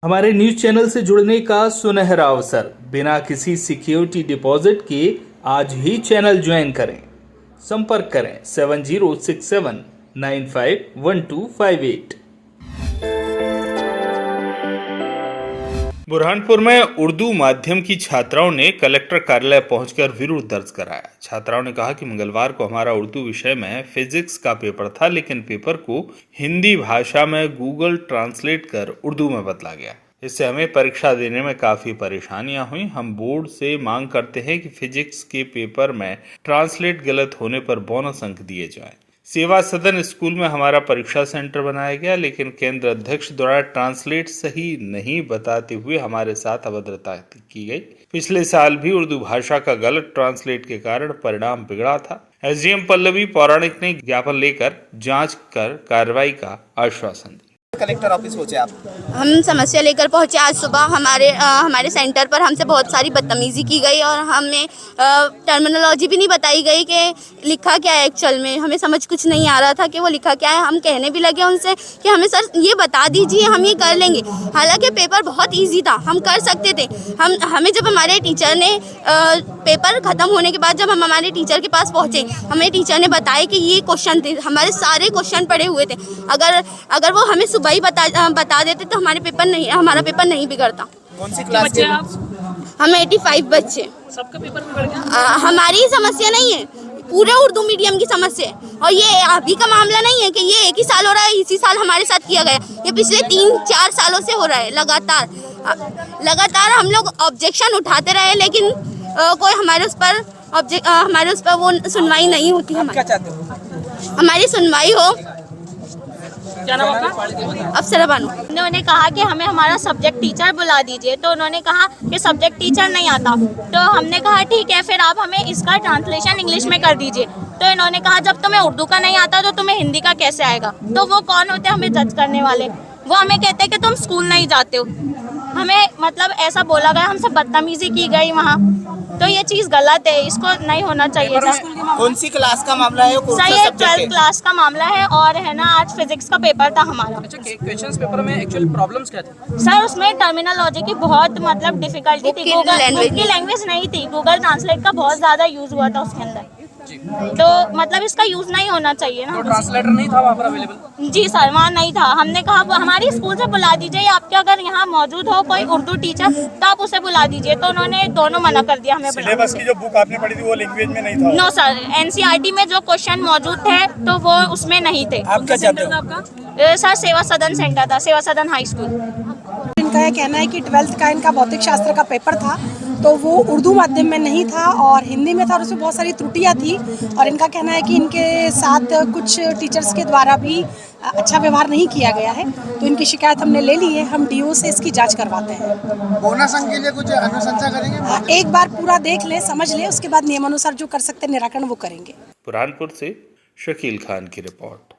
हमारे news channel से जुड़ने का सुनहरा अवसर। बिना किसी सिक्योरिटी डिपॉजिट के आज ही चैनल ज्वाइन करें। संपर्क करें 7067951258। बुरहानपुर में उर्दू माध्यम की छात्राओं ने कलेक्टर कार्यालय पहुंचकर विरोध दर्ज कराया। छात्राओं ने कहा कि मंगलवार को हमारा उर्दू विषय में फिजिक्स का पेपर था, लेकिन पेपर को हिंदी भाषा में गूगल ट्रांसलेट कर उर्दू में बदला गया। इससे हमें परीक्षा देने में काफी परेशानियां हुई। हम बोर्ड से मांग करते हैं कि फिजिक्स के पेपर में ट्रांसलेट गलत होने पर बोनस अंक दिए जाएं। सेवा सदन स्कूल में हमारा परीक्षा सेंटर बनाया गया, लेकिन केंद्र अध्यक्ष द्वारा ट्रांसलेट सही नहीं बताते हुए हमारे साथ अभद्रता की गई। पिछले साल भी उर्दू भाषा का गलत ट्रांसलेट के कारण परिणाम बिगड़ा था। एसडीएम पल्लवी पौराणिक ने ज्ञापन लेकर जांच कर कार्रवाई का आश्वासन दिया। कलेक्टर ऑफिस पहुंचे आप? हम समस्या लेकर पहुंचे आज सुबह। हमारे सेंटर पर हमसे बहुत सारी बदतमीजी की गई और हमें टर्मिनोलॉजी भी नहीं बताई गई कि लिखा क्या है। एक्चुअल में हमें समझ कुछ नहीं आ रहा था कि वो लिखा क्या है। हम कहने भी लगे उनसे कि हमें सर ये बता दीजिए, हम ये कर लेंगे। हालांकि पेपर बहुत ईजी था, हम कर सकते थे। हमें जब हमारे टीचर ने पेपर ख़त्म होने के बाद जब हम हमारे टीचर के पास पहुँचे, हमें टीचर ने बताया कि ये क्वेश्चन थे, हमारे सारे क्वेश्चन पड़े हुए थे। अगर वो हमें सुबह ही बता देते तो हमारा पेपर नहीं बिगड़ता। कौन सी क्लास के आप? हम 85 बच्चे। सबका पेपर बिगड़ गया? हमारी समस्या नहीं है, पूरे उर्दू मीडियम की समस्या है। और ये अभी का मामला नहीं है कि ये एक ही साल हो रहा है, इसी साल हमारे साथ किया गया। ये पिछले 3-4 सालों से हो रहा है लगातार हम लोग ऑब्जेक्शन उठाते रहे, लेकिन कोई हमारे उस पर वो सुनवाई नहीं होती। क्या चाहते हो? हमारी सुनवाई हो। क्या नाम आपका? अफसर बानू। उन्होंने कहा कि हमें हमारा सब्जेक्ट टीचर बुला दीजिए, तो उन्होंने कहा कि सब्जेक्ट टीचर नहीं आता। तो हमने कहा ठीक है, फिर आप हमें इसका ट्रांसलेशन इंग्लिश में कर दीजिए। तो इन्होंने कहा जब तुम्हें उर्दू का नहीं आता तो तुम्हें हिंदी का कैसे आएगा। तो वो कौन होते हैं हमें जज करने वाले? वो हमें कहते हैं कि तुम स्कूल नहीं जाते हो। हमें मतलब ऐसा बोला गया, हमसे बदतमीजी की गई वहाँ। तो ये चीज़ गलत है, इसको नहीं होना चाहिए था। कौन सी क्लास का मामला है? सही है, 12th क्लास का मामला है। और है ना, आज फिजिक्स का पेपर था हमारा। अच्छा, क्वेश्चंस पेपर में एक्चुअल प्रॉब्लम्स क्या थे? सर उसमें टर्मिनोलॉजी की बहुत मतलब डिफिकल्टी थी। गूगल की लैंग्वेज नहीं थी, गूगल ट्रांसलेट का बहुत ज़्यादा यूज़ हुआ था उसके अंदर। तो मतलब इसका यूज़ नहीं होना चाहिए ना। तो ट्रांसलेटर नहीं था वहाँ पर अवेलेबल? जी सर, वहाँ नहीं था। हमने कहा हमारी स्कूल से बुला दीजिए, आपके अगर यहाँ मौजूद हो कोई उर्दू टीचर तो आप उसे बुला दीजिए। तो उन्होंने दोनों मना कर दिया हमें। सिलेबस की जो बुक आपने पढ़ी थी वो लैंग्वेज में नहीं था? नो सर, एनसीईआरटी में जो क्वेश्चन मौजूद थे तो वो उसमें नहीं थे। आप क्या चाहते हो? आपका सर सेवा सदन सेंटर था, सेवा सदन हाई स्कूल। इनका यह कहना है कि 12th का इनका भौतिक शास्त्र का पेपर था, तो वो उर्दू माध्यम में नहीं था और हिंदी में था और उसमें बहुत सारी त्रुटियां थी। और इनका कहना है कि इनके साथ कुछ टीचर्स के द्वारा भी अच्छा व्यवहार नहीं किया गया है। तो इनकी शिकायत हमने ले ली है, हम डीओ से इसकी जांच करवाते हैं। बोनस अंक के लिए कुछ अनुशंसा करेंगे? एक बार पूरा देख लें, समझ लें, उसके बाद नियमानुसार जो कर सकते हैं निराकरण वो करेंगे। बुरहानपुर से शकील खान की रिपोर्ट।